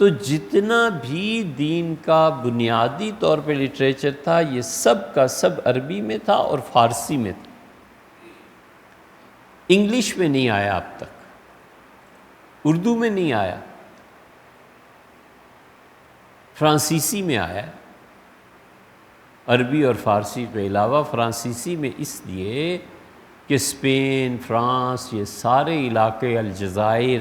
تو جتنا بھی دین کا بنیادی طور پہ لٹریچر تھا یہ سب کا سب عربی میں تھا اور فارسی میں تھا، انگلش میں نہیں آیا اب تک، اردو میں نہیں آیا، فرانسیسی میں آیا، عربی اور فارسی کے علاوہ فرانسیسی میں اس لیے کہ اسپین، فرانس، یہ سارے علاقے، الجزائر،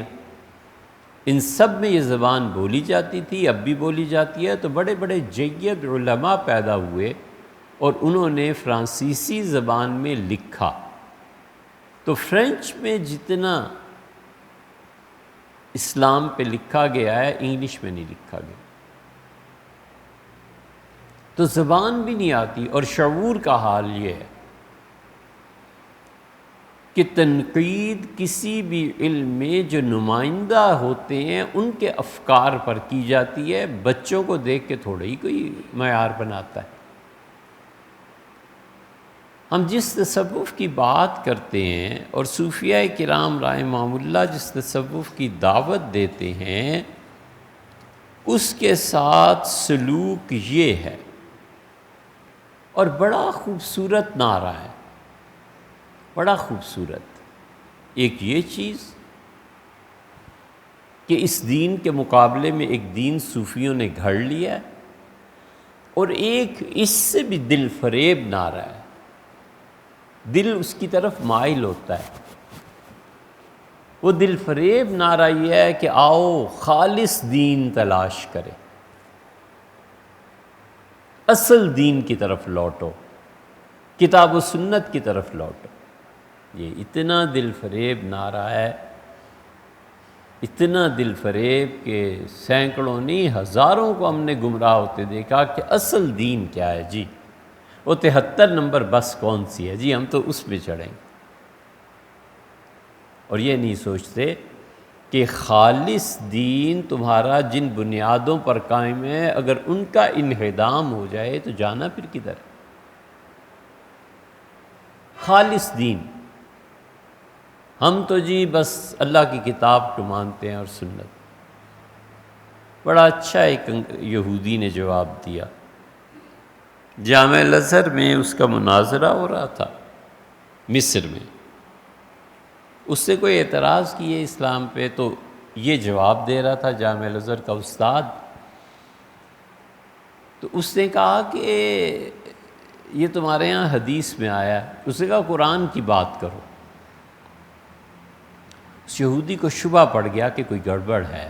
ان سب میں یہ زبان بولی جاتی تھی، اب بھی بولی جاتی ہے، تو بڑے بڑے جید علماء پیدا ہوئے اور انہوں نے فرانسیسی زبان میں لکھا۔ تو فرینچ میں جتنا اسلام پہ لکھا گیا ہے انگلش میں نہیں لکھا گیا، تو زبان بھی نہیں آتی۔ اور شعور کا حال یہ ہے کہ تنقید کسی بھی علم میں جو نمائندہ ہوتے ہیں ان کے افکار پر کی جاتی ہے، بچوں کو دیکھ کے تھوڑا ہی کوئی معیار بناتا ہے۔ ہم جس تصوف کی بات کرتے ہیں اور صوفیاء کرام رحمہم اللہ جس تصوف کی دعوت دیتے ہیں، اس کے ساتھ سلوک یہ ہے، اور بڑا خوبصورت نعرہ ہے، بڑا خوبصورت۔ ایک یہ چیز کہ اس دین کے مقابلے میں ایک دین صوفیوں نے گھڑ لیا ہے، اور ایک اس سے بھی دل فریب نعرہ ہے، دل اس کی طرف مائل ہوتا ہے۔ وہ دل فریب نعرہ یہ ہے کہ آؤ خالص دین تلاش کرے، اصل دین کی طرف لوٹو، کتاب و سنت کی طرف لوٹو۔ یہ اتنا دل فریب نعرہ ہے، اتنا دل فریب کہ سینکڑوں نہیں ہزاروں کو ہم نے گمراہ ہوتے دیکھا کہ اصل دین کیا ہے جی، وہ 73 نمبر بس کون سی ہے جی، ہم تو اس پہ چڑھیں گے، اور یہ نہیں سوچتے کہ خالص دین تمہارا جن بنیادوں پر قائم ہے اگر ان کا انہدام ہو جائے تو جانا پھر کدھر؟ خالص دین، ہم تو جی بس اللہ کی کتاب کو مانتے ہیں اور سنت۔ بڑا اچھا ایک یہودی نے جواب دیا، جامع الازہر میں اس کا مناظرہ ہو رہا تھا مصر میں، اس سے کوئی اعتراض کیے اسلام پہ، تو یہ جواب دے رہا تھا جامع الازہر کا استاد۔ تو اس نے کہا کہ یہ تمہارے ہاں حدیث میں آیا ہے، اس نے کہا قرآن کی بات کرو۔ اس یہودی کو شبہ پڑ گیا کہ کوئی گڑبڑ ہے،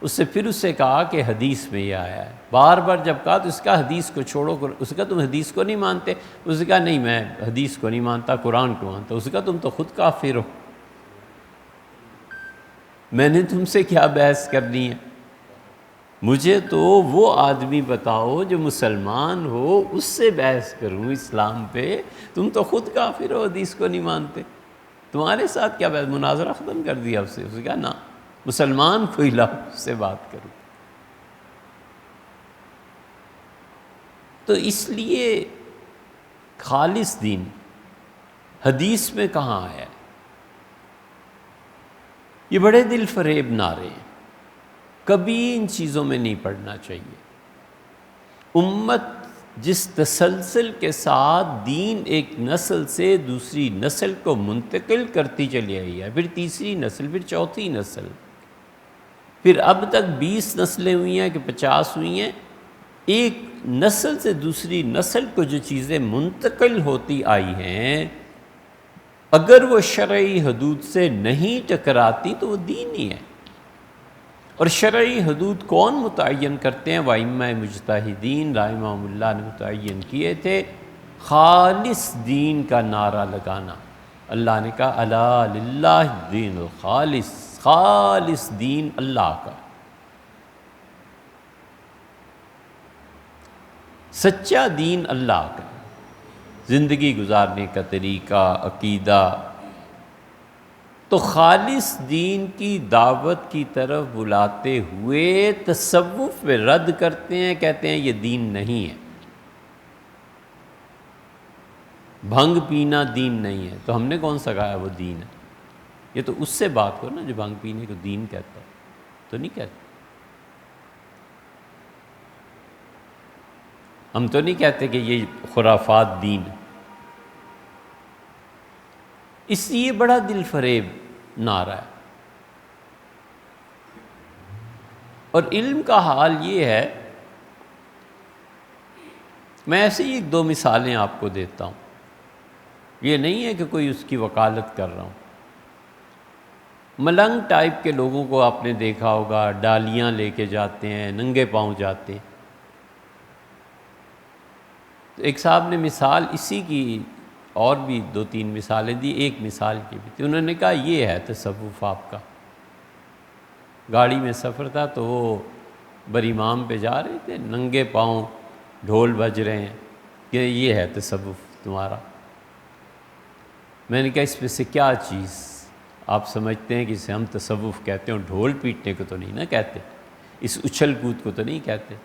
اس سے کہا کہ حدیث میں یہ آیا ہے۔ بار بار جب کہا تو اس کا حدیث کو چھوڑو، اس کا تم حدیث کو نہیں مانتے؟ اس نے کہا نہیں میں حدیث کو نہیں مانتا، قرآن کو مانتا ہوں۔ اس کا تم تو خود کافر ہو، میں نے تم سے کیا بحث کرنی ہے؟ مجھے تو وہ آدمی بتاؤ جو مسلمان ہو، اس سے بحث کروں اسلام پہ، تم تو خود کافر ہو، حدیث کو نہیں مانتے، تمہارے ساتھ کیا بحث؟ مناظرہ ختم کر دیا اس نے کہا نا مسلمان کوئی لاؤ اس سے بات کروں۔ تو اس لیے خالص دین حدیث میں کہاں آیا ہے؟ یہ بڑے دل فریب نعرے ہیں، کبھی ان چیزوں میں نہیں پڑنا چاہیے۔ امت جس تسلسل کے ساتھ دین ایک نسل سے دوسری نسل کو منتقل کرتی چلی آئی ہے، پھر تیسری نسل، پھر چوتھی نسل، پھر اب تک 20 نسلیں ہوئی ہیں کہ 50 ہوئی ہیں، ایک نسل سے دوسری نسل کو جو چیزیں منتقل ہوتی آئی ہیں اگر وہ شرعی حدود سے نہیں ٹکراتی تو وہ دین ہی ہے۔ اور شرعی حدود کون متعین کرتے ہیں؟ وَإِمَّا مجتہدین رحمہم اللہ نے متعین کیے تھے، خالص دین کا نعرہ لگانا۔ اللہ نے کہا الا للہ الدین الخالص، خالص دین اللہ کا، سچا دین اللہ کا، زندگی گزارنے کا طریقہ، عقیدہ۔ تو خالص دین کی دعوت کی طرف بلاتے ہوئے تصوف پہ رد کرتے ہیں، کہتے ہیں یہ دین نہیں ہے، بھنگ پینا دین نہیں ہے۔ تو ہم نے کون سا کہا وہ دین ہے؟ یہ تو اس سے بات کرو نا جو بھنگ پینے کو دین کہتا ہے، تو نہیں کہتا۔ ہم تو نہیں کہتے کہ یہ خرافات دین ہے۔ اس لیے بڑا دل فریب نعرہ ہے۔ اور علم کا حال یہ ہے، میں ایسے ہی ایک دو مثالیں آپ کو دیتا ہوں، یہ نہیں ہے کہ کوئی اس کی وکالت کر رہا ہوں۔ ملنگ ٹائپ کے لوگوں کو آپ نے دیکھا ہوگا، ڈالیاں لے کے جاتے ہیں، ننگے پاؤں جاتے ہیں۔ تو ایک صاحب نے مثال اسی کی اور بھی دو تین مثالیں دی، ایک مثال کی بھی تھی۔ انہوں نے کہا یہ ہے تصوف آپ کا۔ گاڑی میں سفر تھا تو وہ برامام پہ جا رہے تھے، ننگے پاؤں ڈھول بج رہے ہیں کہ یہ ہے تصوف تمہارا۔ میں نے کہا اس میں سے کیا چیز آپ سمجھتے ہیں کہ اسے ہم تصوف کہتے ہیں؟ اور ڈھول پیٹنے کو تو نہیں نا کہتے، اس اچھل کود کو تو نہیں کہتے۔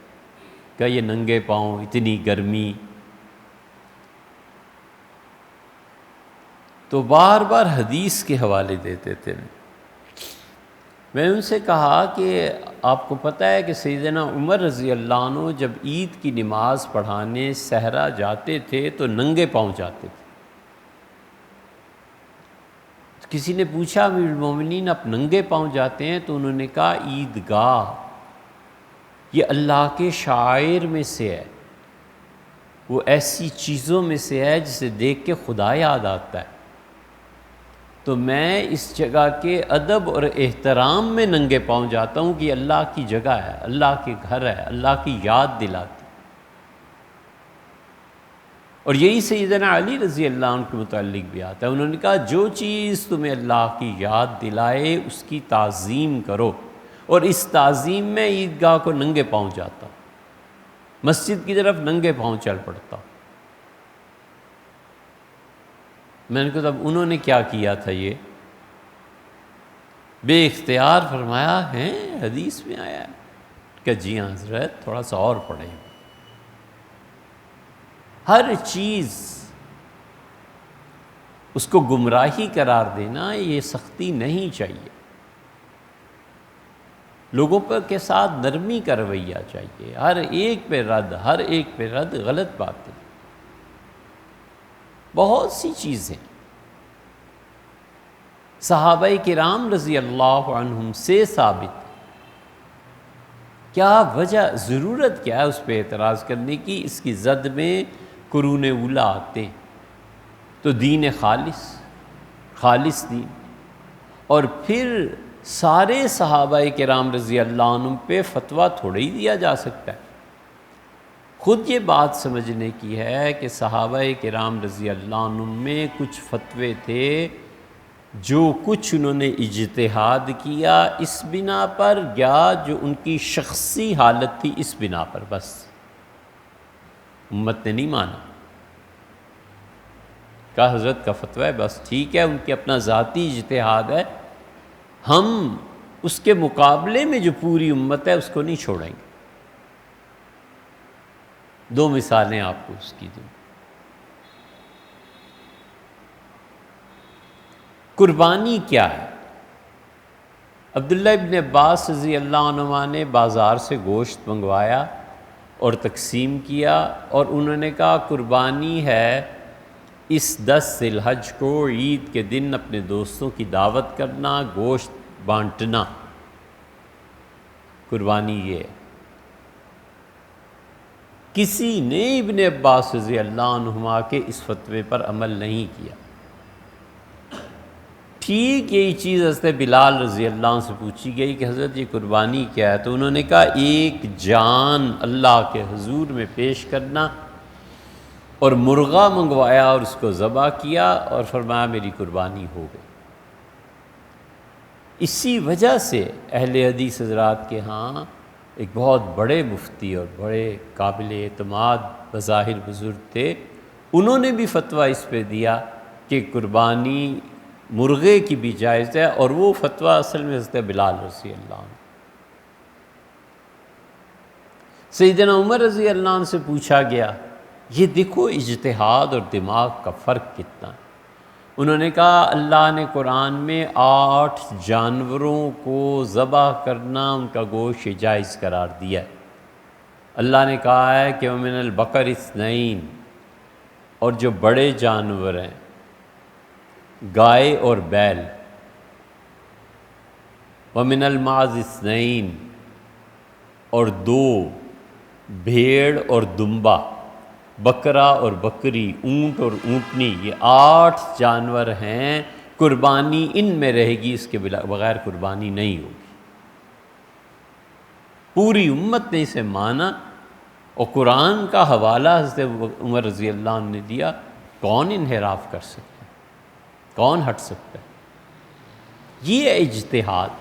کہ یہ ننگے پاؤں، اتنی گرمی۔ تو بار بار حدیث کے حوالے دیتے تھے۔ میں ان سے کہا کہ آپ کو پتہ ہے کہ سیدنا عمر رضی اللہ عنہ جب عید کی نماز پڑھانے صحرا جاتے تھے تو ننگے پاؤں جاتے تھے۔ کسی نے پوچھا امیر المومنین آپ ننگے پاؤں جاتے ہیں؟ تو انہوں نے کہا عیدگاہ یہ اللہ کے شعائر میں سے ہے، وہ ایسی چیزوں میں سے ہے جسے دیکھ کے خدا یاد آتا ہے، تو میں اس جگہ کے ادب اور احترام میں ننگے پاؤں جاتا ہوں کہ یہ اللہ کی جگہ ہے، اللہ کے گھر ہے، اللہ کی یاد دلاتی۔ اور یہی سیدنا علی رضی اللہ عنہ کے متعلق بھی آتا ہے۔ انہوں نے کہا جو چیز تمہیں اللہ کی یاد دلائے اس کی تعظیم کرو، اور اس تعظیم میں عیدگاہ کو ننگے پاؤں جاتا ہوں، مسجد کی طرف ننگے پاؤں چل پڑتا ہوں۔ میں نے کہا تب انہوں نے کیا کیا تھا؟ یہ بے اختیار فرمایا ہے حدیث میں آیا ہے کہ جی ہاں حضرت تھوڑا سا اور پڑھیں۔ ہر چیز اس کو گمراہی قرار دینا یہ سختی نہیں چاہیے، لوگوں پر کے ساتھ نرمی کا رویہ چاہیے، ہر ایک پہ رد غلط بات ہے۔ بہت سی چیزیں صحابہ کرام رضی اللہ عنہم سے ثابت، کیا وجہ، ضرورت کیا ہے اس پہ اعتراض کرنے کی؟ اس کی زد میں قرون اولا آتے ہیں تو دین خالص دین، اور پھر سارے صحابہ کرام رضی اللہ عنہم پہ فتویٰ تھوڑے ہی دیا جا سکتا ہے۔ خود یہ بات سمجھنے کی ہے کہ صحابہ کرام رضی اللہ عنہم میں کچھ فتوے تھے جو کچھ انہوں نے اجتہاد کیا اس بنا پر، یا جو ان کی شخصی حالت تھی اس بنا پر، بس امت نے نہیں مانا، کہا حضرت کا فتویٰ ہے بس ٹھیک ہے، ان کے اپنا ذاتی اجتہاد ہے، ہم اس کے مقابلے میں جو پوری امت ہے اس کو نہیں چھوڑیں گے۔ دو مثالیں آپ کو اس کی دوں۔ قربانی کیا ہے؟ عبداللہ ابن عباس رضی اللہ عنہما نے بازار سے گوشت منگوایا اور تقسیم کیا، اور انہوں نے کہا قربانی ہے اس 10 ذی الحج کو عید کے دن اپنے دوستوں کی دعوت کرنا، گوشت بانٹنا، قربانی یہ ہے۔ کسی نے ابن عباس رضی اللہ عنہما کے اس فتوے پر عمل نہیں کیا۔ ٹھیک یہی چیز حضرت بلال رضی اللہ عنہ سے پوچھی گئی کہ حضرت یہ قربانی کیا ہے؟ تو انہوں نے کہا ایک جان اللہ کے حضور میں پیش کرنا، اور مرغا منگوایا اور اس کو ذبح کیا اور فرمایا میری قربانی ہو گئی۔ اسی وجہ سے اہل حدیث حضرات کے ہاں ایک بہت بڑے مفتی اور بڑے قابل اعتماد بظاہر بزرگ تھے، انہوں نے بھی فتویٰ اس پہ دیا کہ قربانی مرغے کی بھی جائز ہے، اور وہ فتویٰ اصل میں حضرت بلال رضی اللہ عنہ۔ سیدنا عمر رضی اللہ عنہ سے پوچھا گیا، یہ دیکھو اجتہاد اور دماغ کا فرق کتنا ہے۔ انہوں نے کہا اللہ نے قرآن میں 8 جانوروں کو ذبح کرنا، ان کا گوشت جائز قرار دیا ہے۔ اللہ نے کہا ہے کہ وَمِنَ الْبَقَرِ اثْنَيْن، اور جو بڑے جانور ہیں گائے اور بیل، وَمِنَ الْمَعْزِ اثْنَيْن، اور دو بھیڑ اور دمبا، بکرا اور بکری، اونٹ اور اونٹنی، یہ 8 جانور ہیں، قربانی ان میں رہے گی، اس کے بغیر قربانی نہیں ہوگی۔ پوری امت نے اسے مانا، اور قرآن کا حوالہ حضرت عمر رضی اللہ عنہ نے دیا۔ کون انحراف کر سکتا ہے؟ کون ہٹ سکتا ہے؟ یہ اجتہاد